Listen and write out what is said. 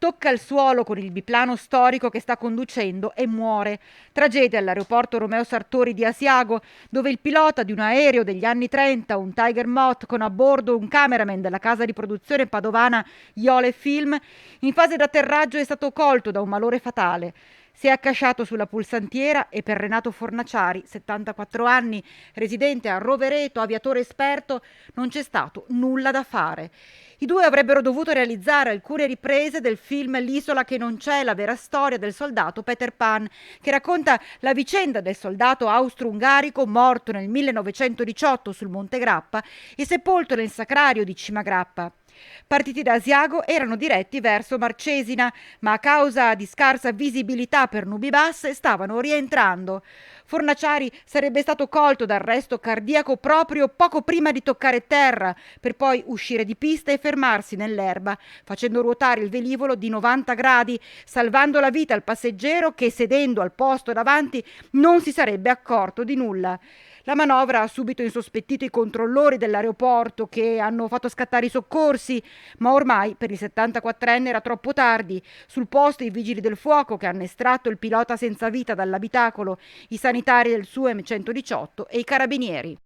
tocca il suolo con il biplano storico che sta conducendo e muore. Tragedia all'aeroporto Romeo Sartori di Asiago, dove il pilota di un aereo degli anni 30, un Tiger Moth con a bordo un cameraman della casa di produzione padovana Iole Film, in fase d'atterraggio è stato colto da un malore fatale. Si è accasciato sulla pulsantiera e per Renato Fornaciari, 74 anni, residente a Rovereto, aviatore esperto, non c'è stato nulla da fare. I due avrebbero dovuto realizzare alcune riprese del film L'isola che non c'è, la vera storia del soldato Peter Pan, che racconta la vicenda del soldato austro-ungarico morto nel 1918 sul Monte Grappa e sepolto nel sacrario di Cima Grappa. Partiti da Asiago erano diretti verso Marcesina, ma a causa di scarsa visibilità per nubi basse stavano rientrando. Fornaciari sarebbe stato colto da arresto cardiaco proprio poco prima di toccare terra, per poi uscire di pista e fermarsi nell'erba, facendo ruotare il velivolo di 90 gradi, salvando la vita al passeggero che, sedendo al posto davanti, non si sarebbe accorto di nulla. La manovra ha subito insospettito i controllori dell'aeroporto che hanno fatto scattare i soccorsi, ma ormai per il 74enne era troppo tardi. Sul posto i vigili del fuoco che hanno estratto il pilota senza vita dall'abitacolo, i sanitari del SUEM 118 e i carabinieri.